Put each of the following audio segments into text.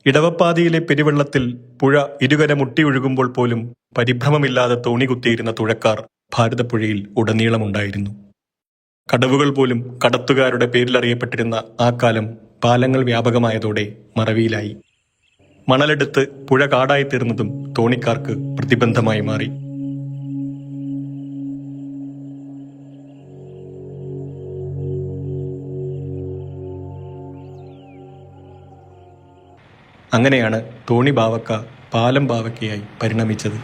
ഇടവപ്പാതിയിലെ പെരുവെള്ളത്തിൽ പുഴ ഇരുകര മുട്ടിയൊഴുകുമ്പോൾ പോലും പരിഭ്രമമില്ലാതെ തോണി കുത്തിയിരുന്ന തുഴക്കാർ ഭാരതപ്പുഴയിൽ ഉടനീളമുണ്ടായിരുന്നു. കടവുകൾ പോലും കടത്തുകാരുടെ പേരിലറിയപ്പെട്ടിരുന്ന ആ കാലം പാലങ്ങൾ വ്യാപകമായതോടെ മറവിയിലായി. മണലെടുത്ത് പുഴ കാടായിത്തീർന്നതും തോണിക്കാർക്ക് പ്രതിബന്ധമായി മാറി. അങ്ങനെയാണ് തോണി ബാവക്ക പാലം ബാവക്കയായി പരിണമിച്ചത്.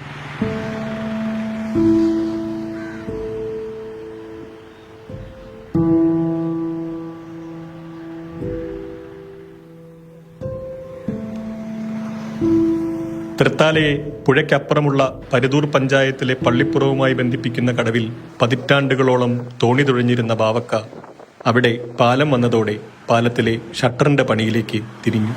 തൃത്താലയെ പുഴയ്ക്കപ്പുറമുള്ള പരുതൂർ പഞ്ചായത്തിലെ പള്ളിപ്പുറവുമായി ബന്ധിപ്പിക്കുന്ന കടവിൽ പതിറ്റാണ്ടുകളോളം തോണി തുഴഞ്ഞിരുന്ന ബാവക്ക അവിടെ പാലം വന്നതോടെ പാലത്തിലെ ഷട്ടറിന്റെ പണിയിലേക്ക് തിരിഞ്ഞു.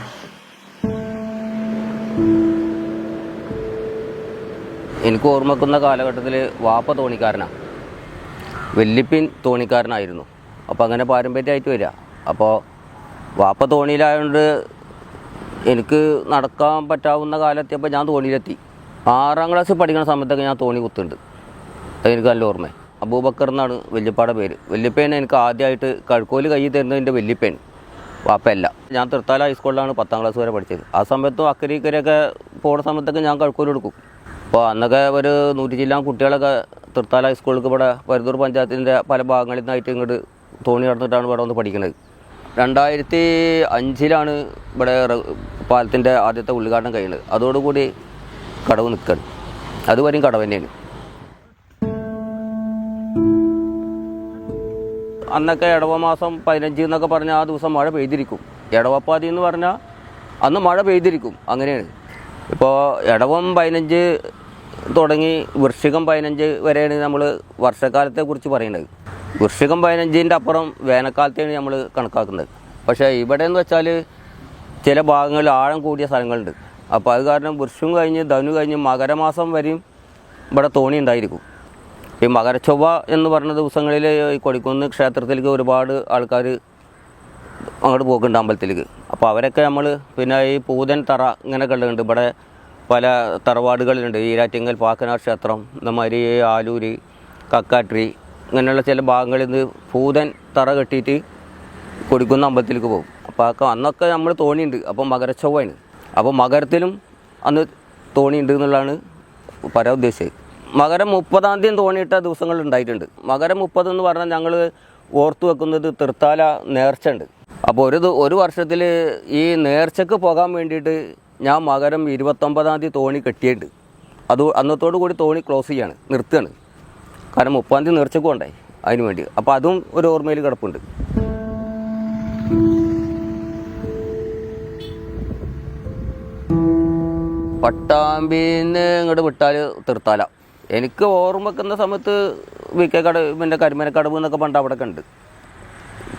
എനിക്ക് ഓർമ്മക്കുന്ന കാലഘട്ടത്തിൽ വാപ്പ തോണിക്കാരനാണ്, വല്യപ്പൻ തോണിക്കാരനായിരുന്നു. അപ്പോൾ അങ്ങനെ പാരമ്പര്യമായിട്ട് വരിക. അപ്പോൾ വാപ്പ തോണിയിലായതുകൊണ്ട് എനിക്ക് നടക്കാൻ പറ്റാവുന്ന കാലത്തെപ്പോൾ ഞാൻ തോണിയിലെത്തി. 6ാം ക്ലാസ്സിൽ പഠിക്കുന്ന സമയത്തൊക്കെ ഞാൻ തോണി കുത്തുന്നുണ്ട്. അതെനിക്ക് നല്ല ഓർമ്മ. അബൂബക്കർ എന്നാണ് വല്യപ്പാടെ പേര്. വല്യപ്പേനെ എനിക്ക് ആദ്യമായിട്ട് കഴുക്കോല് കയ്യിൽ തരുന്നതിൻ്റെ വല്യപ്പേൻ, വാപ്പയല്ല. ഞാൻ തൃത്താല ഹൈസ്കൂളിലാണ് 10ാം ക്ലാസ് വരെ പഠിച്ചത്. ആ സമയത്തും അക്കരയൊക്കെ പോകുന്ന സമയത്തൊക്കെ ഞാൻ കഴുക്കോല് കൊടുക്കും. അപ്പോൾ അന്നൊക്കെ ഒരു 100 ജില്ലാ കുട്ടികളൊക്കെ തൃത്താല ഹൈസ്കൂളിലേക്ക് ഇവിടെ പരുതൂർ പഞ്ചായത്തിൻ്റെ പല ഭാഗങ്ങളിൽ നിന്നായിട്ട് ഇങ്ങോട്ട് തോണി നടന്നിട്ടാണ് ഇവിടെ വന്ന് പഠിക്കുന്നത്. 2005 ഇവിടെ പാലത്തിൻ്റെ ആദ്യത്തെ ഉദ്ഘാടനം കഴിയുന്നത്. അതോടുകൂടി കടവ് നിൽക്കുകയാണ്. അതുവരെയും കടവ് തന്നെയാണ്. അന്നൊക്കെ ഇടവ മാസം 15 എന്നൊക്കെ പറഞ്ഞാൽ ആ ദിവസം മഴ പെയ്തിരിക്കും. ഇടവപ്പാതി എന്ന് പറഞ്ഞാൽ അന്ന് മഴ പെയ്തിരിക്കും. അങ്ങനെയാണ്. ഇപ്പോൾ ഇടവം 15 തുടങ്ങി വൃശ്ചികം 15 വരെയാണ് നമ്മൾ വർഷക്കാലത്തെക്കുറിച്ച് പറയുന്നത്. വൃശ്ചികം 15ൻ്റെ അപ്പുറം വേനൽക്കാലത്തെയാണ് നമ്മൾ കണക്കാക്കുന്നത്. പക്ഷേ ഇവിടെ എന്ന് വെച്ചാൽ ചില ഭാഗങ്ങളിൽ ആഴം കൂടിയ സ്ഥലങ്ങളുണ്ട്. അപ്പോൾ അത് കാരണം വൃശ്ചികം കഴിഞ്ഞ് ധനു കഴിഞ്ഞ് മകരമാസം വരെയും ഇവിടെ തോണി ഉണ്ടായിരിക്കും. ഈ മകരച്ചൊവ്വ എന്ന് പറഞ്ഞ ദിവസങ്ങളിൽ ഈ കൊടിക്കുന്ന് ക്ഷേത്രത്തിലേക്ക് ഒരുപാട് ആൾക്കാർ അങ്ങോട്ട് പോകുന്നുണ്ട്, അമ്പലത്തിലേക്ക്. അപ്പോൾ അവരൊക്കെ നമ്മൾ പിന്നെ ഈ പൂതൻ തറ ഇങ്ങനെ കണ്ടുണ്ട്. ഇവിടെ പല തറവാടുകളുണ്ട്. ഈരാറ്റിങ്ങൽ പാക്കനാട് ക്ഷേത്രം, ഇന്നമാതിരി ആലൂര്, കക്കാട്രി, ഇങ്ങനെയുള്ള ചില ഭാഗങ്ങളിൽ നിന്ന് പൂതൻ തറ കെട്ടിയിട്ട് കൊടിക്കുന്ന അമ്പലത്തിലേക്ക് പോകും. അപ്പോൾ അന്നൊക്കെ നമ്മൾ തോണിയുണ്ട്. അപ്പോൾ മകരച്ചൊവ്വയാണ്. അപ്പോൾ മകരത്തിലും അന്ന് തോണിയുണ്ട് എന്നുള്ളതാണ് പറയാൻ ഉദ്ദേശിച്ചത്. മകരം 30-ാം തീയതി തോണിയിട്ട ദിവസങ്ങൾ ഉണ്ടായിട്ടുണ്ട്. മകരം 30 എന്ന് പറഞ്ഞാൽ ഞങ്ങൾ ഓർത്തു വെക്കുന്നത് തൃത്താല നേർച്ച ഉണ്ട്. അപ്പോൾ ഒരു വർഷത്തിൽ ഈ നേർച്ചക്ക് പോകാൻ വേണ്ടിയിട്ട് ഞാൻ മകരം 29-ാം തീയതി തോണി കെട്ടിയിട്ടുണ്ട്. അന്നത്തോടു കൂടി തോണി ക്ലോസ് ചെയ്യാണ്, നിർത്തുകയാണ്. കാരണം 30-ാം തീയതി നേർച്ചക്ക് ഉണ്ടായി അതിന് വേണ്ടി. അപ്പോൾ അതും ഒരു ഓർമ്മയിൽ കിടപ്പുണ്ട്. പട്ടാമ്പിന്ന് ഇങ്ങോട്ട് വിട്ടാൽ തൃത്താല. എനിക്ക് ഓർമ്മ വെക്കുന്ന സമയത്ത് VK കടവ്, പിന്നെ കരിമനക്കടവ് എന്നൊക്കെ പണ്ട് അവിടെയൊക്കെ ഉണ്ട്.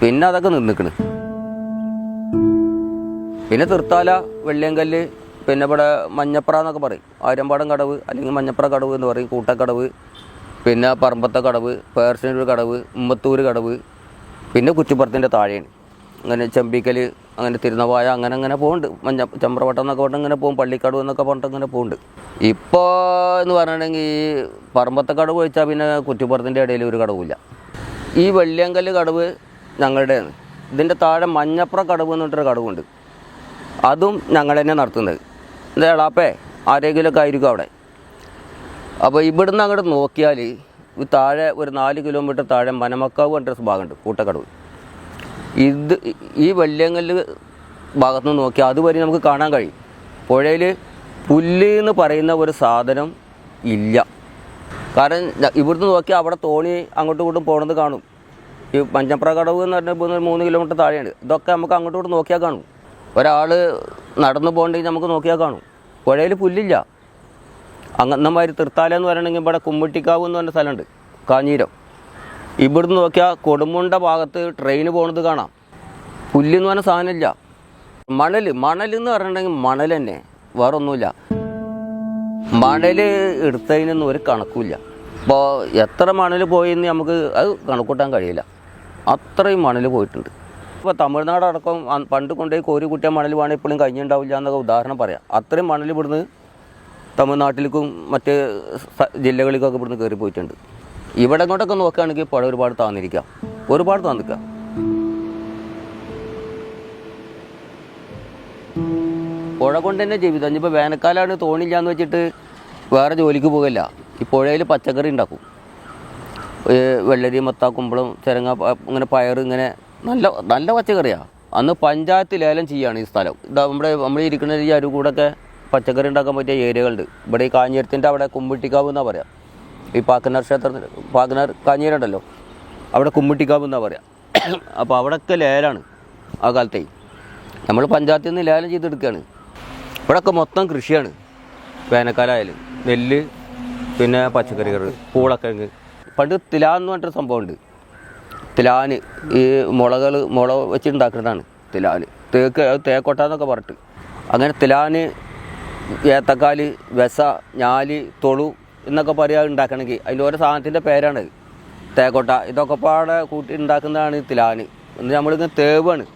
പിന്നെ അതൊക്കെ നിന്നിക്കണ്. പിന്നെ തൃത്താല, വെള്ളിയങ്കല്ല്, പിന്നെ ഇവിടെ മഞ്ഞപ്ര എന്നൊക്കെ പറയും. ആര്യമ്പാടം കടവ് അല്ലെങ്കിൽ മഞ്ഞപ്ര കടവ് എന്ന് പറയും. കൂട്ടക്കടവ്, പിന്നെ പറമ്പത്തെ കടവ്, പേർശ്ശനൂർ കടവ്, ഉമ്മത്തൂർ കടവ്, പിന്നെ കുറ്റിപ്പുറത്തിൻ്റെ താഴെയാണ്. അങ്ങനെ ചെമ്പിക്കൽ, അങ്ങനെ തിരുനവായ, അങ്ങനെ പോകുന്നുണ്ട്. ചമ്പ്രവട്ടം എന്നൊക്കെ പറഞ്ഞിട്ട് ഇങ്ങനെ പോകും. പള്ളിക്കടവ് എന്നൊക്കെ പറഞ്ഞിട്ട് ഇങ്ങനെ പോകുന്നുണ്ട്. ഇപ്പോൾ എന്ന് പറഞ്ഞിട്ടുണ്ടെങ്കിൽ ഈ പറമ്പത്തെ കടവ് വെച്ചാൽ പിന്നെ കുറ്റിപ്പുറത്തിൻ്റെ ഇടയിൽ ഒരു കടവുമില്ല. ഈ വെള്ളിയങ്കല്ല് കടവ് ഞങ്ങളുടെയാണ്. ഇതിൻ്റെ താഴെ മഞ്ഞപ്ര കടവ് എന്ന് പറഞ്ഞിട്ടൊരു കടവുണ്ട്. അതും ഞങ്ങൾ തന്നെ നടത്തുന്നത്. എന്താ എളാപ്പേ ആരെങ്കിലുമൊക്കെ ആയിരിക്കും അവിടെ. അപ്പോൾ ഇവിടുന്ന് അങ്ങോട്ട് നോക്കിയാൽ ഈ താഴെ ഒരു 4 കിലോമീറ്റർ താഴെ മനമക്കാവ് പറഞ്ഞൊരു ഭാഗമുണ്ട്, കൂട്ടക്കടവ്. ഈ വെള്ളിയങ്കല്ല് ഭാഗത്ത് നിന്ന് നോക്കിയാൽ അതുവരെ നമുക്ക് കാണാൻ കഴിയും. പുഴയിൽ പുല്ല് എന്ന് പറയുന്ന ഒരു സാധനം ഇല്ല. കാരണം ഇവിടുന്ന് നോക്കിയാൽ അവിടെ തോണി അങ്ങോട്ടും ഇങ്ങോട്ടും പോകുന്നത് കാണും. ഈ മഞ്ഞപ്ര കടവ് എന്ന് പറഞ്ഞാൽ 3 കിലോമീറ്റർ താഴെയാണ്. ഇതൊക്കെ നമുക്ക് അങ്ങോട്ടും ഇങ്ങോട്ട് നോക്കിയാൽ കാണും. ഒരാൾ നടന്നു പോകണമെങ്കിൽ നമുക്ക് നോക്കിയാൽ കാണും. പുഴയിൽ പുല്ലില്ല. അങ്ങന്നമാതിരി തൃത്താല എന്ന് പറയണമെങ്കിൽ ഇവിടെ കുമ്മിട്ടിക്കാവ് എന്ന് പറഞ്ഞ സ്ഥലമുണ്ട്, കാഞ്ഞീരം. ഇവിടുന്ന് നോക്കിയാൽ കൊടുമുണ്ട ഭാഗത്ത് ട്രെയിൻ പോകുന്നത് കാണാം. പുല്ലെന്ന് പറഞ്ഞ സാധനമില്ല. മണൽ എന്ന് പറഞ്ഞിട്ടുണ്ടെങ്കിൽ മണൽ തന്നെ, വേറെ ഒന്നുമില്ല. മണൽ എടുത്തതിനൊന്നും ഒരു കണക്കുമില്ല. അപ്പോൾ എത്ര മണൽ പോയെന്ന് നമുക്ക് അത് കണക്കൂട്ടാൻ കഴിയില്ല. അത്രയും മണൽ പോയിട്ടുണ്ട്. ഇപ്പോൾ തമിഴ്നാടടക്കം പണ്ട് കൊണ്ടുപോയി കോരി കുട്ടിയ മണൽ വേണമെങ്കിൽ ഇപ്പോഴും കഴിഞ്ഞിട്ടുണ്ടാവില്ല എന്നൊക്കെ ഉദാഹരണം പറയാം. അത്രയും മണൽ ഇവിടുന്ന് തമിഴ്നാട്ടിലേക്കും മറ്റ് ജില്ലകളിലേക്കൊക്കെ ഇവിടുന്ന് കയറി പോയിട്ടുണ്ട്. ഇവിടെ കൊണ്ടൊക്കെ നോക്കുകയാണെങ്കിൽ പുഴ ഒരുപാട് താന്നിരിക്കാം, ഒരുപാട് താന്നിക്കാം. പുഴ കൊണ്ട് തന്നെ ജീവിതം. ഇനിയിപ്പോൾ വേനൽക്കാലമാണ് തോണില്ല എന്ന് വെച്ചിട്ട് വേറെ ജോലിക്ക് പോകില്ല. ഈ പുഴയിൽ പച്ചക്കറി ഉണ്ടാക്കും. വെള്ളരി, മത്ത, കുമ്പളം, ചിരങ്ങ, ഇങ്ങനെ പയർ, ഇങ്ങനെ നല്ല നല്ല പച്ചക്കറിയാണ്. അന്ന് പഞ്ചായത്ത് ലേലം ചെയ്യുകയാണ് ഈ സ്ഥലം. ഇതാ നമ്മൾ ഇരിക്കുന്ന ഈ അരുകൂടൊക്കെ പച്ചക്കറി ഉണ്ടാക്കാൻ പറ്റിയ ഏരിയകളുണ്ട്. ഇവിടെ ഈ കാഞ്ഞിരത്തിൻ്റെ അവിടെ കുമ്മിട്ടിക്കാവ് എന്നാണ് പറയാം. ഈ പാക്കനാർ ക്ഷേത്രത്തിൽ പാക്കനാർ കാഞ്ഞിരണ്ടല്ലോ, അവിടെ കുമ്മിട്ടിക്കാവ് എന്നാണ് പറയാം. അപ്പോൾ അവിടെയൊക്കെ ലേലാണ് ആ കാലത്തേ. നമ്മൾ പഞ്ചായത്തിൽ നിന്ന് ലേലം ചെയ്തെടുക്കുകയാണ്. ഇവിടെയൊക്കെ മൊത്തം കൃഷിയാണ്. വേനൽക്കാലമായാലും നെല്ല്, പിന്നെ പച്ചക്കറികൾ, പൂളക്കിഴങ്ങ്. പണ്ട് തിലാന്ന് പറഞ്ഞിട്ടൊരു സംഭവമുണ്ട്. തിലാന് ഈ മുള വെച്ചിട്ടുണ്ടാക്കുന്നതാണ് തിലാന്. തേക്കൊട്ടാന്നൊക്കെ പറഞ്ഞിട്ട്. അങ്ങനെ തിലാന്, ഏത്തക്കാല്, വെസ, ഞാല്, തൊളു എന്നൊക്കെ പറയുക ഉണ്ടാക്കണമെങ്കിൽ അതിൻ്റെ ഓരോ സാധനത്തിൻ്റെ പേരാണ്. തേക്കൊട്ട ഇതൊക്കെ പാടെ കൂട്ടി ഉണ്ടാക്കുന്നതാണ് തിലാന്. എന്നിട്ട് നമ്മളിങ്ങനെ തേവാണ്.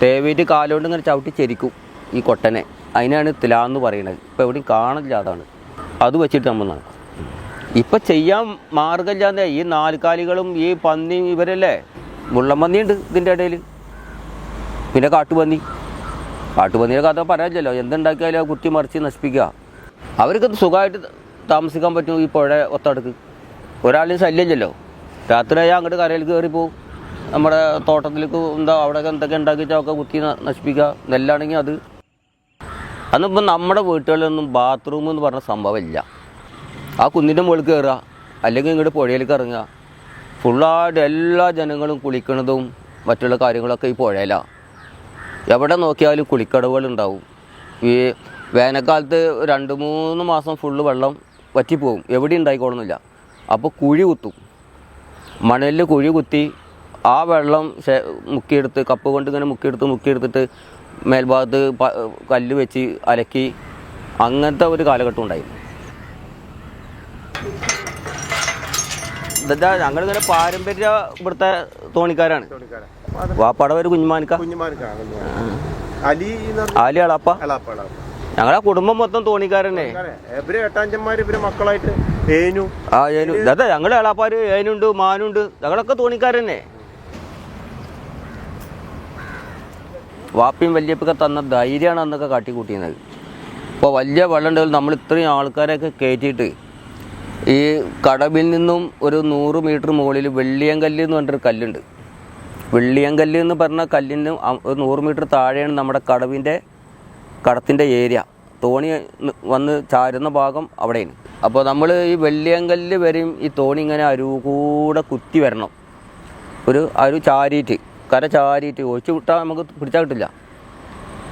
തേവിയിട്ട് കാലുകൊണ്ട് ഇങ്ങനെ ചവിട്ടി ചെരിക്കും ഈ കൊട്ടനെ. അതിനാണ് തിലാന്ന് പറയുന്നത്. ഇപ്പോൾ എവിടെയും കാണില്ല. അതാണ് അത് വെച്ചിട്ട് നമ്മൾ നടക്കും. ഇപ്പം ചെയ്യാൻ മാർഗമില്ലാതെ ഈ നാൽക്കാലികളും ഈ പന്നിയും ഇവരല്ലേ. മുള്ളമ്പന്നിയുണ്ട് ഇതിൻ്റെ ഇടയിൽ, പിന്നെ കാട്ടുപന്നിയുടെ കഥ പറയാനില്ലല്ലോ. എന്തുണ്ടാക്കിയാലും കുത്തി മറിച്ച് നശിപ്പിക്കുക. അവർക്ക് സുഖമായിട്ട് താമസിക്കാൻ പറ്റും ഈ പുഴ ഒത്തടുക്ക്. ഒരാളിനും ശല്യമില്ലല്ലോ. രാത്രിയായാൽ അങ്ങോട്ട് കരയിൽ കയറിപ്പോവും. നമ്മുടെ തോട്ടത്തിലേക്ക് അവിടെയൊക്കെ എന്തൊക്കെ ഉണ്ടാക്കിച്ചാൽ ഒക്കെ കുത്തി നശിപ്പിക്കുക. നെല്ലാണെങ്കിൽ അത്. അന്നിപ്പം നമ്മുടെ വീട്ടുകളിലൊന്നും ബാത്റൂം എന്ന് പറഞ്ഞ സംഭവമില്ല. ആ കുന്നിൻ്റെ മുകളിൽ കയറുക, അല്ലെങ്കിൽ ഇങ്ങോട്ട് പുഴയിലേക്ക് ഇറങ്ങുക. ഫുള്ളായിട്ട് എല്ലാ ജനങ്ങളും കുളിക്കുന്നതും മറ്റുള്ള കാര്യങ്ങളൊക്കെ ഈ പുഴയിലാണ്. എവിടെ നോക്കിയാലും കുളിക്കടവുകളുണ്ടാവും. ഈ വേനൽക്കാലത്ത് 2-3 മാസം ഫുള്ള് വെള്ളം വറ്റിപ്പോവും. എവിടെ ഉണ്ടായിക്കോളുന്നില്ല. അപ്പോൾ കുഴി കുത്തും. മണലിൽ കുഴി കുത്തി ആ വെള്ളം മുക്കിയെടുത്ത്, കപ്പ് കൊണ്ട് ഇങ്ങനെ മുക്കിയെടുത്തിട്ട് മേൽഭാഗത്ത് കല്ല് വെച്ച് അലക്കി, അങ്ങനത്തെ ഒരു കാലഘട്ടം ഉണ്ടായിരുന്നു. ഇതാ ഞങ്ങളിങ്ങനെ പാരമ്പര്യ ഇവിടുത്തെ തോണിക്കാരാണ്. വാപ്പാടെ പേര് കുഞ്ഞുമാനിക്ക, ആലി അളാപ്പ. ഞങ്ങളെ കുടുംബം മൊത്തം തോണിക്കാരനെ. മക്കളായിട്ട് അതെ, ഞങ്ങളെ അളാപ്പാര് ഏനുണ്ട്, മാനുണ്ട്. ഞങ്ങളൊക്കെ തോണിക്കാരനെ. വാപ്പിയും വല്യപ്പൊക്കെ തന്ന ധൈര്യമാണ് അന്നൊക്കെ കാട്ടിക്കൂട്ടിയത്. ഇപ്പോൾ വലിയ വെള്ളം ഉണ്ടെങ്കിൽ നമ്മൾ ഇത്രയും ആൾക്കാരെയൊക്കെ കയറ്റിയിട്ട് ഈ കടവിൽ നിന്നും ഒരു 100 മീറ്റർ മുകളിൽ വെള്ളിയങ്കല്ല് എന്ന് പറഞ്ഞൊരു കല്ലുണ്ട്. വെള്ളിയങ്കല്ല് എന്ന് പറഞ്ഞ കല്ലിന് ഒരു 100 മീറ്റർ താഴെയാണ് നമ്മുടെ കടത്തിൻ്റെ ഏരിയ. തോണി വന്ന് ചാരുന്ന ഭാഗം അവിടെയാണ്. അപ്പോൾ നമ്മൾ ഈ വെള്ളിയങ്കല്ല് വരെയും ഈ തോണി ഇങ്ങനെ കൂടെ കുത്തി വരണം. അരു ചാരിയിട്ട്, കര ചാരിയിട്ട് ഒഴിച്ചു വിട്ടാൽ നമുക്ക് പിടിച്ചാൽ കിട്ടില്ല.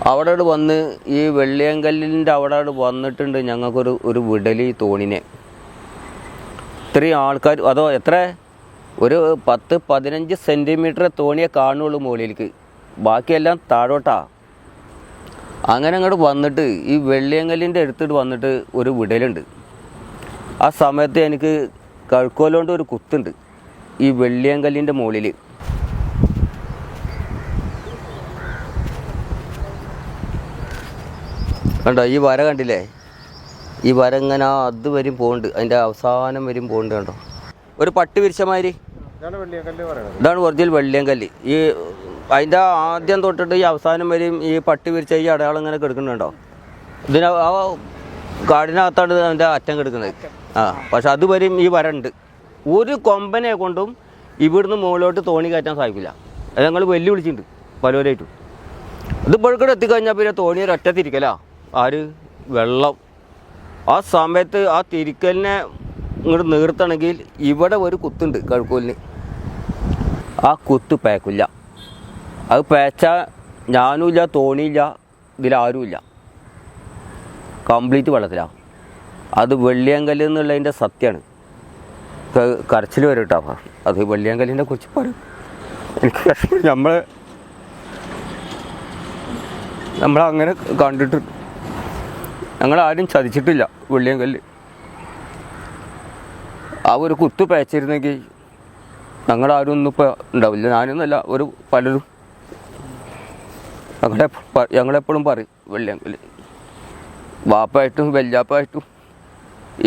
അവിടെ വന്ന് ഈ വെള്ളിയങ്കല്ലിൻ്റെ അവിടെ വന്നിട്ടുണ്ട് ഞങ്ങൾക്കൊരു വിടൽ ഈ തോണിനെ. ഇത്രയും ആൾക്കാർ, അതോ എത്ര, ഒരു 10-15 സെൻറ്റിമീറ്റർ തോണിയെ കാണുള്ളൂ മുകളിലേക്ക്. ബാക്കിയെല്ലാം താഴോട്ടാ. അങ്ങനെ അങ്ങോട്ട് വന്നിട്ട് ഈ വെള്ളിയങ്കല്ലിൻ്റെ അടുത്തിട്ട് വന്നിട്ട് ഒരു വിടലുണ്ട്. ആ സമയത്ത് എനിക്ക് കഴുക്കോലുകൊണ്ട് ഒരു കുത്തുണ്ട് ഈ വെള്ളിയങ്കല്ലിൻ്റെ മുകളിൽ. കണ്ടോ ഈ വര കണ്ടില്ലേ? ഈ വര ഇങ്ങനെ അതുവരും പോകുന്നുണ്ട്, അതിൻ്റെ അവസാനം വരും പോകുന്നുണ്ട്. കണ്ടോ ഒരു പട്ട് വിരിച്ചമാതിരി. ഇതാണ് ഒറിജിനൽ വെള്ളിയങ്കല്ല്. ഈ അതിൻ്റെ ആദ്യം തൊട്ടിട്ട് ഈ അവസാനം വരെയും ഈ പട്ട് വിരിച്ച ഈ അടയാളം ഇങ്ങനെ കിടക്കുന്നുണ്ടോ? ഇതിന് ആ കാടിനകത്താണ് അതിൻ്റെ അറ്റം കിടക്കുന്നത്. പക്ഷെ അതുവരെയും ഈ വര ഉണ്ട്. ഒരു കൊമ്പനെ കൊണ്ടും ഇവിടുന്ന് മുകളിലോട്ട് തോണി കയറ്റാൻ സാധിക്കില്ല. അത് ഞങ്ങൾ വെല്ലുവിളിച്ചിട്ടുണ്ട് പലവരായിട്ടും. ഇത് പുഴക്കടെ എത്തിക്കഴിഞ്ഞാൽ പിന്നെ തോണി ഒരൊറ്റ തിരിക്കലാ. വെള്ളം. ആ സമയത്ത് ആ തിരിക്കലിനെ ഇങ്ങോട്ട് നിർത്തണമെങ്കിൽ ഇവിടെ ഒരു കുത്തുണ്ട് കഴുക്കോലിന്. ആ കുത്ത് പേക്കില്ല. അത് പേച്ചാൽ ഞാനുമില്ല, തോണിയില്ല, ഇതിലാരുമില്ല, കംപ്ലീറ്റ് വെള്ളത്തിലാണ്. അത് വെള്ളിയങ്കല്ല് എന്നുള്ളതിൻ്റെ സത്യമാണ്. കരച്ചിൽ വരും കേട്ടോ. അത് വെള്ളിയങ്കല്ലിനെ കുറിച്ച് പറയും. എനിക്ക് നമ്മളങ്ങനെ കണ്ടിട്ട് ഞങ്ങളാരും ചതിച്ചിട്ടില്ല. വെള്ളിയങ്കല്ല് ആ ഒരു കുത്തു പേച്ചിരുന്നെങ്കിൽ ഞങ്ങളാരും ഒന്നും ഇപ്പോൾ ഉണ്ടാവില്ല. ഞാനൊന്നുമല്ല, ഒരു പലരും ഞങ്ങളെപ്പോഴും പറയും വെള്ളിയാങ്കല്ല് വാപ്പായിട്ടും വല്യാപ്പായിട്ടും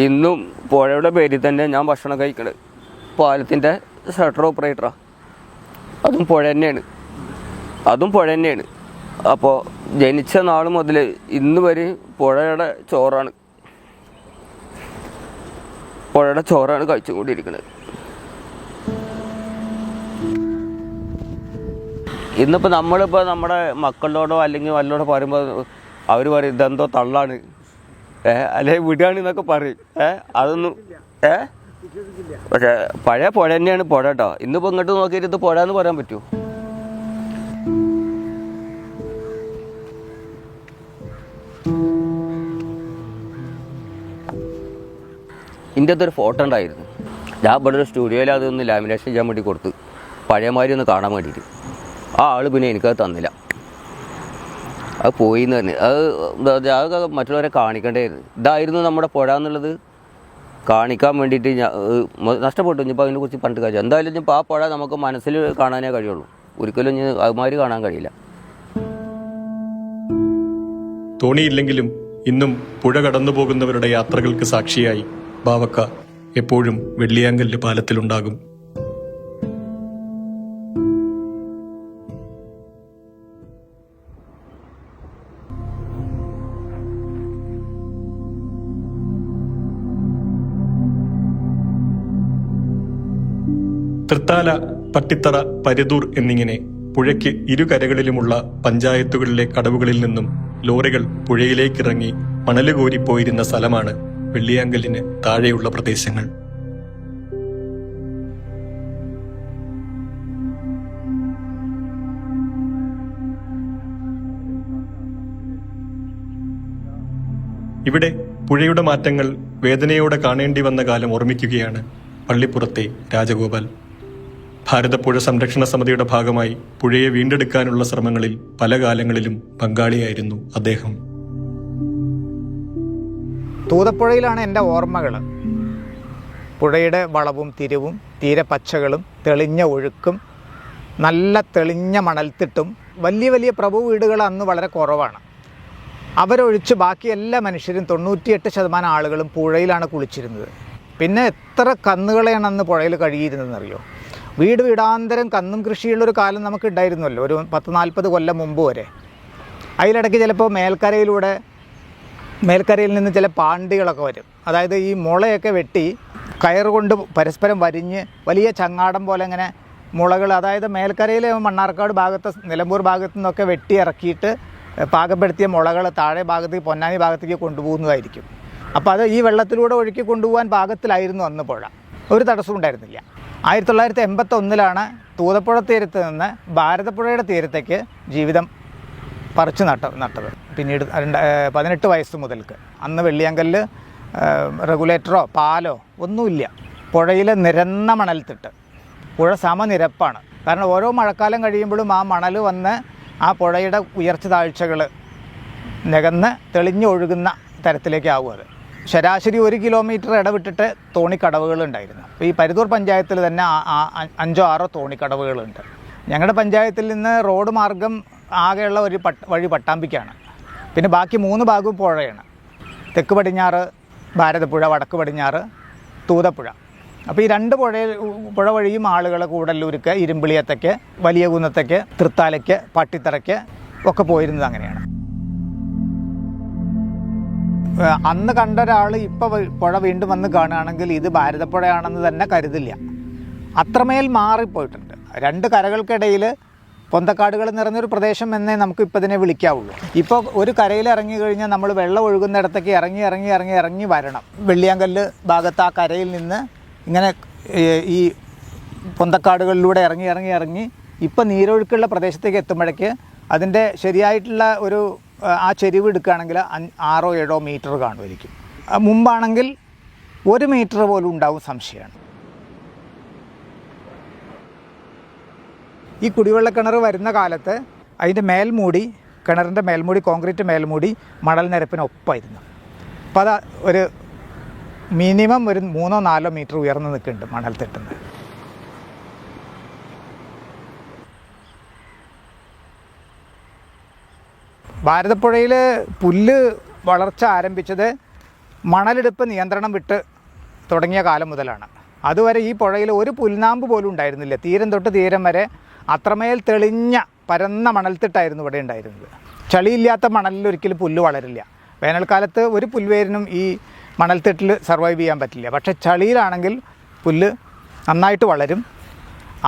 ഇന്നും പുഴയുടെ പേരിൽ തന്നെ ഞാൻ ഭക്ഷണം കഴിക്കണത്. പാലത്തിൻ്റെ ഷട്ടർ ഓപ്പറേറ്ററാണ്. അതും പുഴ തന്നെയാണ്. അപ്പോൾ ജനിച്ച നാൾ മുതൽ ഇന്ന് വരെ പുഴയുടെ ചോറാണ് കഴിച്ചുകൊണ്ടിരിക്കുന്നത്. ഇന്നിപ്പോൾ നമ്മളിപ്പോൾ നമ്മുടെ മക്കളോടോ അല്ലെങ്കിൽ വല്ലതോടോ പറയുമ്പോൾ അവർ പറയും ഇതെന്തോ തള്ളാണ്, അല്ലെങ്കിൽ വിടുകയാണെന്നൊക്കെ പറയും. അതൊന്നും പക്ഷേ പഴയ പുഴ തന്നെയാണ് പുഴ കേട്ടോ. ഇന്നിപ്പോൾ ഇങ്ങോട്ട് നോക്കിയിട്ട് ഇത് പുഴ എന്ന് പറയാൻ പറ്റുമോ? ഇതിൻ്റെ അകത്തൊരു ഫോട്ടോ ഉണ്ടായിരുന്നു. ഞാൻ ഇവിടെ ഒരു സ്റ്റുഡിയോയിൽ അതൊന്ന് ലാമിനേഷൻ ചെയ്യാൻ വേണ്ടി കൊടുത്ത് പഴയമാതിരി ഒന്ന് കാണാൻ വേണ്ടിയിട്ട്. ആ ആൾ പിന്നെ എനിക്കത് തന്നില്ല. അത് പോയി എന്ന് പറഞ്ഞ് അത് മറ്റുള്ളവരെ കാണിക്കേണ്ടായിരുന്നു. ഇതായിരുന്നു നമ്മുടെ പുഴ എന്നുള്ളത് കാണിക്കാൻ വേണ്ടിയിട്ട് നഷ്ടപ്പെട്ടു. ഇനിയിപ്പോൾ അതിനെക്കുറിച്ച് പറഞ്ഞിട്ട് കാര്യം എന്തായാലും ഇനിയിപ്പോൾ ആ പുഴ നമുക്ക് മനസ്സിൽ കാണാനേ കഴിയുള്ളൂ. ഒരിക്കലും ഇനി അതുമാതിരി കാണാൻ കഴിയില്ല. തോണിയില്ലെങ്കിലും ഇന്നും പുഴ കടന്നു പോകുന്നവരുടെ യാത്രകൾക്ക് സാക്ഷിയായി ബാവക്ക എപ്പോഴും വെള്ളിയാങ്കല്ല് പാലത്തിലുണ്ടാകും. തൃത്താല, പട്ടിത്തറ, പരുതൂർ എന്നിങ്ങനെ പുഴയ്ക്ക് ഇരുകരകളിലുമുള്ള പഞ്ചായത്തുകളിലെ കടവുകളിൽ നിന്നും ലോറികൾ പുഴയിലേക്കിറങ്ങി മണല് കോരിപ്പോയിരുന്ന സ്ഥലമാണ് വെള്ളിയാങ്കല്ലിന് താഴെയുള്ള പ്രദേശങ്ങൾ. ഇവിടെ പുഴയുടെ മാറ്റങ്ങൾ വേദനയോടെ കാണേണ്ടി വന്ന കാലം ഓർമ്മിക്കുകയാണ് പള്ളിപ്പുറത്തെ രാജഗോപാൽ. ഭാരതപ്പുഴ സംരക്ഷണ സമിതിയുടെ ഭാഗമായി പുഴയെ വീണ്ടെടുക്കാനുള്ള ശ്രമങ്ങളിൽ പല കാലങ്ങളിലും പങ്കാളിയായിരുന്നു അദ്ദേഹം. തൂതപ്പുഴയിലാണ് എൻ്റെ ഓർമ്മകൾ. പുഴയുടെ വളവും തിരിവും തീരെ പച്ചകളും തെളിഞ്ഞ ഒഴുക്കും നല്ല തെളിഞ്ഞ മണൽത്തിട്ടും വലിയ വലിയ പ്രഭു വീടുകൾ അന്ന് വളരെ കുറവാണ്. അവരൊഴിച്ച് ബാക്കി എല്ലാ മനുഷ്യരും 98% ആളുകളും പുഴയിലാണ് കുളിച്ചിരുന്നത്. പിന്നെ എത്ര കന്നുകളെയാണ് അന്ന് പുഴയിൽ കഴുകിയിരുന്നതെന്നറിയോ? വീടാന്തരം കന്നും കൃഷിയുള്ളൊരു കാലം നമുക്ക് ഉണ്ടായിരുന്നല്ലോ, ഒരു 10-40 കൊല്ലം മുമ്പ് വരെ. അതിലിടയ്ക്ക് ചിലപ്പോൾ മേൽക്കരയിൽ നിന്ന് ചില പാണ്ടികളൊക്കെ വരും. അതായത് ഈ മുളയൊക്കെ വെട്ടി കയറുകൊണ്ട് പരസ്പരം വരിഞ്ഞ് വലിയ ചങ്ങാടം പോലെ ഇങ്ങനെ മുളകൾ, അതായത് മേൽക്കരയിൽ മണ്ണാർക്കാട് ഭാഗത്ത് നിലമ്പൂർ ഭാഗത്തു നിന്നൊക്കെ വെട്ടി ഇറക്കിയിട്ട് പാകപ്പെടുത്തിയ മുളകൾ താഴെ ഭാഗത്തേക്ക് പൊന്നാനി ഭാഗത്തേക്ക് കൊണ്ടുപോകുന്നതായിരിക്കും. അപ്പോൾ അത് ഈ വെള്ളത്തിലൂടെ ഒഴുക്കി കൊണ്ടുപോകാൻ പാകത്തിലായിരുന്നു അന്ന് പുഴ. ഒരു തടസ്സവും ഉണ്ടായിരുന്നില്ല. 1981 തൂതപ്പുഴ തീരത്ത് നിന്ന് ഭാരതപ്പുഴയുടെ തീരത്തേക്ക് ജീവിതം പറിച്ചു നട്ടത്. പിന്നീട് 18 വയസ്സ് മുതൽക്ക്. അന്ന് വെള്ളിയാങ്കല്ല് റെഗുലേറ്ററോ പാലോ ഒന്നുമില്ല. പുഴയിലെ നിരന്ന മണൽത്തിട്ട്. പുഴ സമനിരപ്പാണ്. കാരണം ഓരോ മഴക്കാലം കഴിയുമ്പോഴും ആ മണൽ വന്ന് ആ പുഴയുടെ ഉയർച്ച താഴ്ചകൾ നികന്ന് തെളിഞ്ഞൊഴുകുന്ന തരത്തിലേക്കാവും. അത് ശരാശരി 1 കിലോമീറ്റർ ഇടവിട്ടിട്ട് തോണിക്കടവുകളുണ്ടായിരുന്നു. അപ്പോൾ ഈ പരുതൂർ പഞ്ചായത്തിൽ തന്നെ 5-6 തോണിക്കടവുകളുണ്ട്. ഞങ്ങളുടെ പഞ്ചായത്തിൽ നിന്ന് റോഡ് മാർഗം ആകെയുള്ള ഒരു വഴി പട്ടാമ്പിക്കാണ്. പിന്നെ ബാക്കി 3 ഭാഗവും പുഴയാണ്. തെക്ക് പടിഞ്ഞാറ് ഭാരതപ്പുഴ, വടക്ക് പടിഞ്ഞാറ് തൂതപ്പുഴ. അപ്പോൾ ഈ 2 പുഴ വഴിയും ആളുകൾ കൂടല്ലൂർക്ക്, ഇരുമ്പിളിയത്തേക്ക്, വലിയ കുന്നത്തേക്ക്, തൃത്താലയ്ക്ക്, പട്ടിത്തറയ്ക്ക് ഒക്കെ പോയിരുന്നത് അങ്ങനെയാണ്. അന്ന് കണ്ട ഒരാൾ ഇപ്പോൾ പുഴ വീണ്ടും വന്ന് കാണുകയാണെങ്കിൽ ഇത് ഭാരതപ്പുഴയാണെന്ന് തന്നെ കരുതില്ല. അത്രമേൽ മാറിപ്പോയിട്ടുണ്ട്. 2 കരകൾക്കിടയിൽ പൊന്തക്കാടുകൾ നിറഞ്ഞൊരു പ്രദേശം എന്നേ നമുക്ക് ഇപ്പോൾ ഇതിനെ വിളിക്കാവുള്ളൂ. ഇപ്പോൾ ഒരു കരയിൽ ഇറങ്ങി കഴിഞ്ഞാൽ നമ്മൾ വെള്ളം ഒഴുകുന്നിടത്തേക്ക് ഇറങ്ങി വരണം. വെള്ളിയാങ്കല്ല് ഭാഗത്ത് ആ കരയിൽ നിന്ന് ഇങ്ങനെ ഈ പൊന്തക്കാടുകളിലൂടെ ഇറങ്ങി ഇപ്പോൾ നീരൊഴുക്കുള്ള പ്രദേശത്തേക്ക് എത്തുമ്പോഴേക്ക് അതിൻ്റെ ശരിയായിട്ടുള്ള ഒരു ആ ചെരിവ് എടുക്കുകയാണെങ്കിൽ 6-7 മീറ്റർ കാണുമായിരിക്കും. മുമ്പാണെങ്കിൽ 1 മീറ്റർ പോലും ഉണ്ടാവും സംശയമാണ്. ഈ കുടിവെള്ളക്കിണർ വരുന്ന കാലത്ത് അതിൻ്റെ മേൽമൂടി, കിണറിൻ്റെ മേൽമൂടി, കോൺക്രീറ്റ് മേൽമൂടി മണൽ നിരപ്പിനൊപ്പമായിരുന്നു. അപ്പോൾ അത് ഒരു മിനിമം ഒരു 3-4 മീറ്റർ ഉയർന്ന് നിൽക്കുന്നുണ്ട് മണൽ തിട്ടുന്നത്. ഭാരതപ്പുഴയിൽ പുല്ല് വളർച്ച ആരംഭിച്ചത് മണലെടുപ്പ് നിയന്ത്രണം വിട്ട് തുടങ്ങിയ കാലം മുതലാണ്. അതുവരെ ഈ പുഴയിൽ ഒരു പുൽനാമ്പ് പോലും ഉണ്ടായിരുന്നില്ല. തീരം തൊട്ട് തീരം വരെ അത്രമേൽ തെളിഞ്ഞ പരന്ന മണൽത്തിട്ടായിരുന്നു ഇവിടെ ഉണ്ടായിരുന്നത്. ചളിയില്ലാത്ത മണലിൽ ഒരിക്കലും പുല്ല് വളരില്ല. വേനൽക്കാലത്ത് ഒരു പുൽവേരിനും ഈ മണൽത്തിട്ടിൽ സർവൈവ് ചെയ്യാൻ പറ്റില്ല. പക്ഷേ ചളിയിലാണെങ്കിൽ പുല്ല് നന്നായിട്ട് വളരും.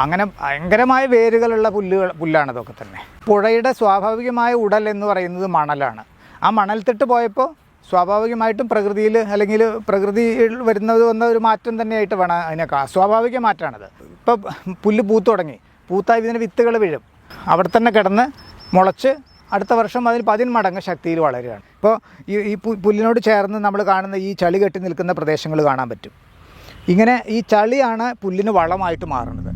അങ്ങനെ ഭയങ്കരമായ വേരുകളുള്ള പുല്ലാണതൊക്കെ തന്നെ. പുഴയുടെ സ്വാഭാവികമായ ഉടൽ എന്ന് പറയുന്നത് മണലാണ്. ആ മണൽത്തിട്ട് പോയപ്പോൾ സ്വാഭാവികമായിട്ടും പ്രകൃതിയിൽ അല്ലെങ്കിൽ പ്രകൃതിയിൽ വന്ന ഒരു മാറ്റം തന്നെയായിട്ട് വേണം അതിനെ സ്വാഭാവിക മാറ്റമാണത്. ഇപ്പോൾ പുല്ല് പൂത്തു തുടങ്ങി, പൂത്തായി ഇതിന് വിത്തുകൾ വീഴും. അവിടെ തന്നെ കിടന്ന് മുളച്ച് അടുത്ത വർഷം അതിന് 10 മടങ്ങ് ശക്തിയിൽ വളരുകയാണ്. ഇപ്പോൾ ഈ പുല്ലിനോട് ചേർന്ന് നമ്മൾ കാണുന്ന ഈ ചളി കെട്ടി നിൽക്കുന്ന പ്രദേശങ്ങൾ കാണാൻ പറ്റും. ഇങ്ങനെ ഈ ചളിയാണ് പുല്ലിന് വളമായിട്ട് മാറുന്നത്.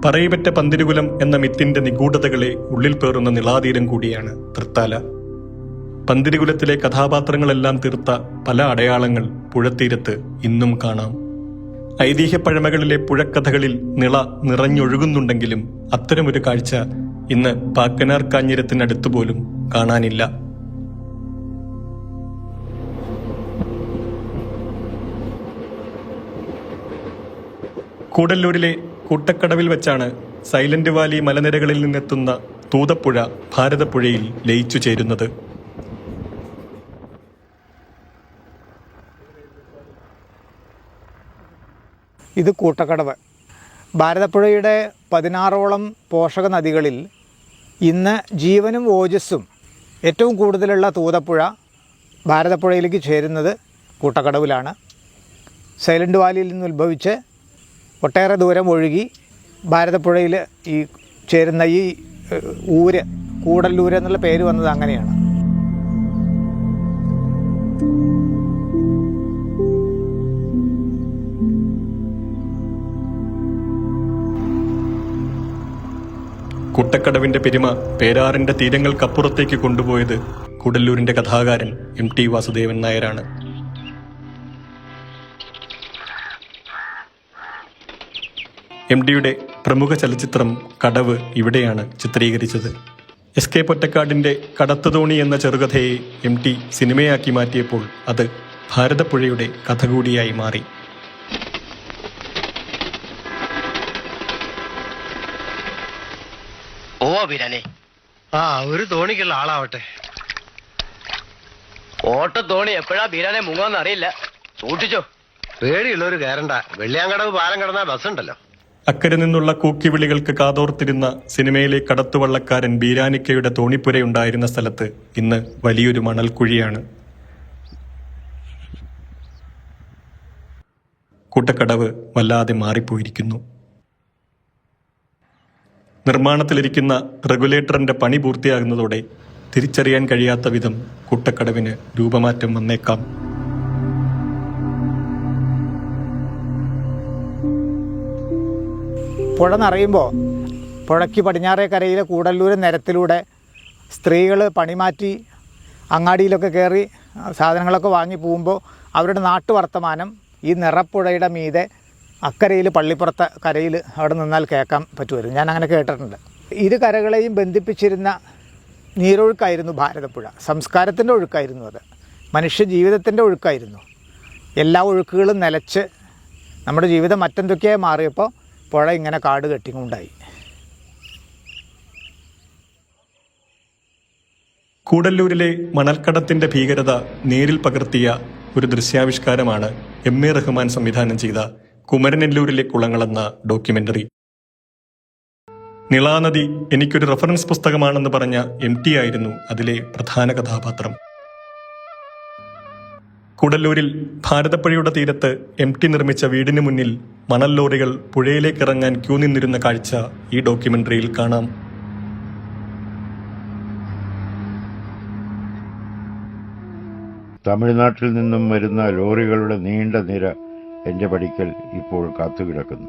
പറയിപെറ്റ പന്തിരുകുലം എന്ന മിത്തിന്റെ നിഗൂഢതകളെ ഉള്ളിൽ പേറുന്ന നിളാതീരം കൂടിയാണ് തൃത്താല. പന്തിരുകുലത്തിലെ കഥാപാത്രങ്ങളെല്ലാം തീർത്ത പല അടയാളങ്ങൾ പുഴത്തീരത്ത് ഇന്നും കാണാം. ഐതിഹ്യപ്പഴമകളിലെ പുഴക്കഥകളിൽ നിള നിറഞ്ഞൊഴുകുന്നുണ്ടെങ്കിലും അത്തരമൊരു കാഴ്ച ഇന്ന് പാക്കനാർ കാഞ്ഞിരത്തിനടുത്ത് പോലും കാണാനില്ല. കൂടല്ലൂരിലെ കൂട്ടക്കടവിൽ വെച്ചാണ് സൈലന്റ് വാലി മലനിരകളിൽ നിന്നെത്തുന്ന തൂതപ്പുഴ ഭാരതപ്പുഴയിൽ ലയിച്ചു ചേരുന്നത്. ഇത് കൂട്ടക്കടവ്. ഭാരതപ്പുഴയുടെ 16ഓളം പോഷക നദികളിൽ ഇന്ന് ജീവനും ഓജസ്സും ഏറ്റവും കൂടുതലുള്ള തൂതപ്പുഴ ഭാരതപ്പുഴയിലേക്ക് ചേരുന്നത് കൂട്ടക്കടവിലാണ്. സൈലന്റ് വാലിയിൽ നിന്ന് ഉത്ഭവിച്ച് ഒട്ടേറെ ദൂരം ഒഴുകി ഭാരതപ്പുഴയിൽ ഈ ചേരുന്ന ഈ ഊര് കൂടല്ലൂര് എന്നുള്ള പേര് വന്നത് അങ്ങനെയാണ്. കുട്ടക്കടവിന്റെ പെരുമ പേരാറിന്റെ തീരങ്ങൾക്കപ്പുറത്തേക്ക് കൊണ്ടുപോയത് കൂടല്ലൂരിന്റെ കഥാകാരൻ MT വാസുദേവൻ നായരാണ്. MTയുടെ പ്രമുഖ ചലച്ചിത്രം കടവ് ഇവിടെയാണ് ചിത്രീകരിച്ചത്. SK പൊറ്റക്കാടിന്റെ കടത്തുതോണി എന്ന ചെറുകഥയെ MT സിനിമയാക്കി മാറ്റിയപ്പോൾ അത് ഭാരതപ്പുഴയുടെ കഥ കൂടിയായി മാറി. ഓ ബിരാനെ, ഒരു തോണിക്കുള്ള ആളാവട്ടെ. ഓട്ടത്തോണി എപ്പോഴാ ബീരാനെ മുങ്ങാന്ന് അറിയില്ല, സൂക്ഷിച്ചോ. പേടിയുള്ളവര് കയറണ്ട, വെള്ളിയാങ്കടവ് പാലം കടന്ന ബസ്സുണ്ടല്ലോ. അക്കരെ നിന്നുള്ള കൂക്കിവിളികൾക്ക് കാതോർത്തിരുന്ന സിനിമയിലെ കടത്തുവള്ളക്കാരൻ ബീരാനിക്കയുടെ തോണിപ്പുരയുണ്ടായിരുന്ന സ്ഥലത്ത് ഇന്ന് വലിയൊരു മണൽക്കുഴിയാണ്. കൂട്ടക്കടവ് വല്ലാതെ മാറിപ്പോയിരിക്കുന്നു. നിർമ്മാണത്തിലിരിക്കുന്ന റെഗുലേറ്ററിന്റെ പണി പൂർത്തിയാകുന്നതോടെ തിരിച്ചറിയാൻ കഴിയാത്ത വിധം കൂട്ടക്കടവിന് രൂപമാറ്റം വന്നേക്കാം. പുഴ നിറയുമ്പോൾ പുഴയ്ക്ക് പടിഞ്ഞാറേ കരയിലെ കൂടല്ലൂർ നിരത്തിലൂടെ സ്ത്രീകൾ പണിമാറ്റി അങ്ങാടിയിലൊക്കെ കയറി സാധനങ്ങളൊക്കെ വാങ്ങി പോകുമ്പോൾ അവരുടെ നാട്ടുവർത്തമാനം ഈ നിറപ്പുഴയുടെ മീതെ അക്കരയിൽ പള്ളിപ്പുറത്തെ കരയിൽ അവിടെ നിന്നാൽ കേൾക്കാൻ പറ്റുമായിരുന്നു. ഞാൻ അങ്ങനെ കേട്ടിട്ടുണ്ട്. ഇരു കരകളെയും ബന്ധിപ്പിച്ചിരുന്ന നീരൊഴുക്കായിരുന്നു ഭാരതപ്പുഴ. സംസ്കാരത്തിൻ്റെ ഒഴുക്കായിരുന്നു അത്. മനുഷ്യ ജീവിതത്തിൻ്റെ ഒഴുക്കായിരുന്നു. എല്ലാ ഒഴുക്കുകളും നിലച്ച് നമ്മുടെ ജീവിതം മറ്റെന്തൊക്കെയായി മാറിയപ്പോൾ പുഴ ഇങ്ങനെ കാട് കെട്ടിക്കൊണ്ടായി. കൂടല്ലൂരിലെ മണൽക്കടത്തിന്റെ ഭീകരത നേരിൽ പകർത്തിയ ഒരു ദൃശ്യാവിഷ്കാരമാണ് MA റഹ്മാൻ സംവിധാനം ചെയ്ത കുമരനെല്ലൂരിലെ കുളങ്ങളെന്ന ഡോക്യുമെന്ററി. നിളാനദി എനിക്കൊരു റഫറൻസ് പുസ്തകമാണെന്ന് പറഞ്ഞ MT ആയിരുന്നു അതിലെ പ്രധാന കഥാപാത്രം. കൂടല്ലൂരിൽ ഭാരതപ്പുഴയുടെ തീരത്ത് MT നിർമ്മിച്ച വീടിന് മുന്നിൽ മണൽ ലോറികൾ പുഴയിലേക്കിറങ്ങാൻ ക്യൂ നിന്നിരുന്ന കാഴ്ച ഈ ഡോക്യുമെന്ററിയിൽ കാണാം. തമിഴ്നാട്ടിൽ നിന്നും വരുന്ന ലോറികളുടെ നീണ്ട നിര എൻ്റെ പടിക്കൽ ഇപ്പോൾ കാത്തുകിടക്കുന്നു.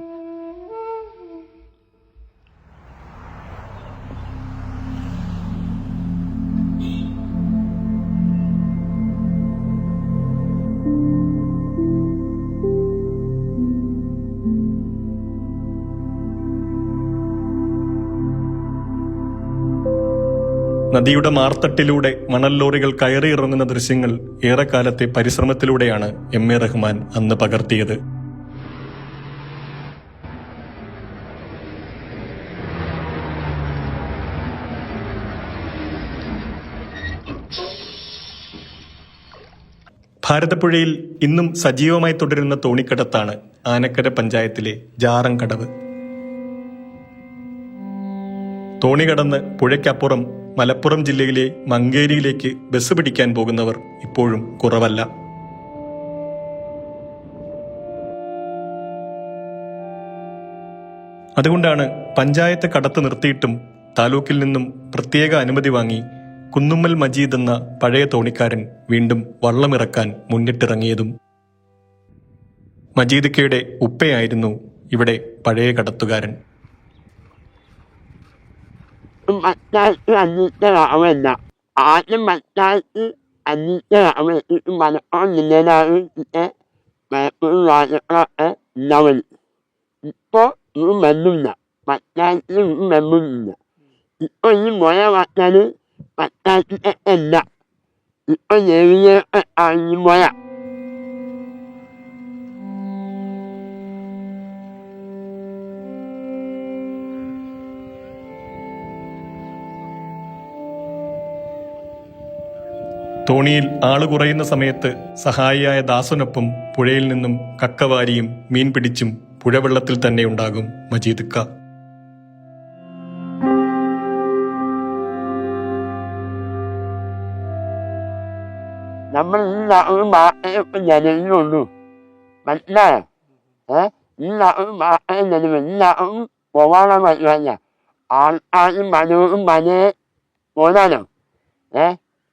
നദിയുടെ മാർത്തട്ടിലൂടെ മണൽ ലോറികൾ കയറിയിറങ്ങുന്ന ദൃശ്യങ്ങൾ ഏറെക്കാലത്തെ പരിശ്രമത്തിലൂടെയാണ് MA റഹ്മാൻ അന്ന് പകർത്തിയത്. ഭാരതപ്പുഴയിൽ ഇന്നും സജീവമായി തുടരുന്ന തോണിക്കടത്താണ് ആനക്കര പഞ്ചായത്തിലെ ജാറംകടവ്. തോണി കടന്ന് പുഴയ്ക്കപ്പുറം മലപ്പുറം ജില്ലയിലെ മങ്കേരിയിലേക്ക് ബസ് പിടിക്കാൻ പോകുന്നവർ ഇപ്പോഴും കുറവല്ല. അതുകൊണ്ടാണ് പഞ്ചായത്ത് കടത്ത് നിർത്തിയിട്ടും താലൂക്കിൽ നിന്നും പ്രത്യേക അനുമതി വാങ്ങി കുന്നുമ്മൽ മജീദ് എന്ന പഴയ തോണിക്കാരൻ വീണ്ടും വള്ളമിറക്കാൻ മുന്നിട്ടിറങ്ങിയതും. മജീദ് ഉപ്പയായിരുന്നു ഇവിടെ പഴയ കടത്തുകാരൻ. പഞ്ചായത്ത് അന്വേഷണമാവില്ല. ആദ്യം പഞ്ചായത്ത് അന്വേഷണമായിട്ട് മലപ്പുറം ജില്ലയിലാണ് മലപ്പുറം രാജ്യങ്ങളൊക്കെ ഉണ്ടാവുന്നത്. ഇപ്പോൾ ഇത് ബന്ധമില്ല, പഞ്ചായത്തിൽ ഇത് ബന്ധമില്ല. ഇപ്പോൾ ഈ മുഴ വച്ചാൽ പഞ്ചായത്തിൻ്റെ അല്ല, ഇപ്പോൾ ദേവിയൊക്കെ ഈ മുഴ. തോണിയിൽ ആള് കുറയുന്ന സമയത്ത് സഹായിയായ ദാസനൊപ്പം പുഴയിൽ നിന്നും കക്കവാരിയും മീൻ പിടിച്ചും പുഴവെള്ളത്തിൽ തന്നെ ഉണ്ടാകും മജീദ്ക്ക. നമ്മൾ ഒരു മാസമൊക്കെ ജനലുള്ളൂ, മനസ്സിലായോ? ഈ ഒരു മാസം ജനം എല്ലാവരും പോവാനുള്ള പരിപാടിയ. ആൾക്കാരും മനോരും മനേ പോകാനോ.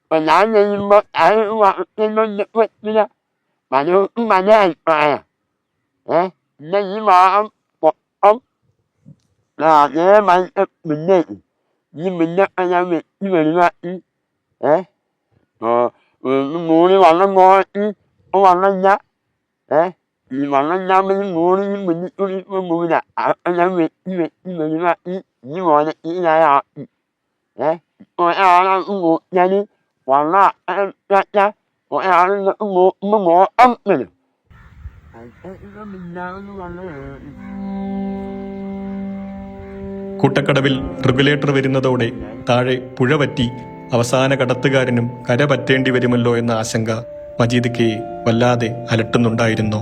ഇപ്പൊ ഞാൻ ചെയ്യുമ്പോ ഞാനൊരു മാസത്തിനൊന്നും പറ്റില്ല, മനോരും മന അഭിപ്രായം. പിന്നെ ഈ മാസം പൊക്കം അതേ മനുഷ്യ മുന്നേക്ക് ഈ മുന്നൊക്കെ ഞാൻ വെച്ച് വെളിവാക്കി മൂന്ന് വള്ളം പോയി വള്ളമില്ല. ഈ വള്ളം ഇല്ലാകുമ്പോൾ ഈ മൂന്നിനും മുന്നിൽ മൂല അതൊക്കെ ഞാൻ വെച്ച് വെളിവാക്കി ഈ മോനത്തിനായ ആക്കി. ഒരാളാൾക്ക് നോക്കിയാൽ വള്ളം ഒരാളിലേക്ക് നോക്കുമ്പോൾ മോട്ടം വരും. കൂട്ടക്കടവിൽ റെഗുലേറ്റർ വരുന്നതോടെ താഴെ പുഴ പറ്റി അവസാന കടത്തുകാരനും കര പറ്റേണ്ടി വരുമല്ലോ എന്ന ആശങ്ക മജീദ്ക്കയെ വല്ലാതെ അലട്ടുന്നുണ്ടായിരുന്നു.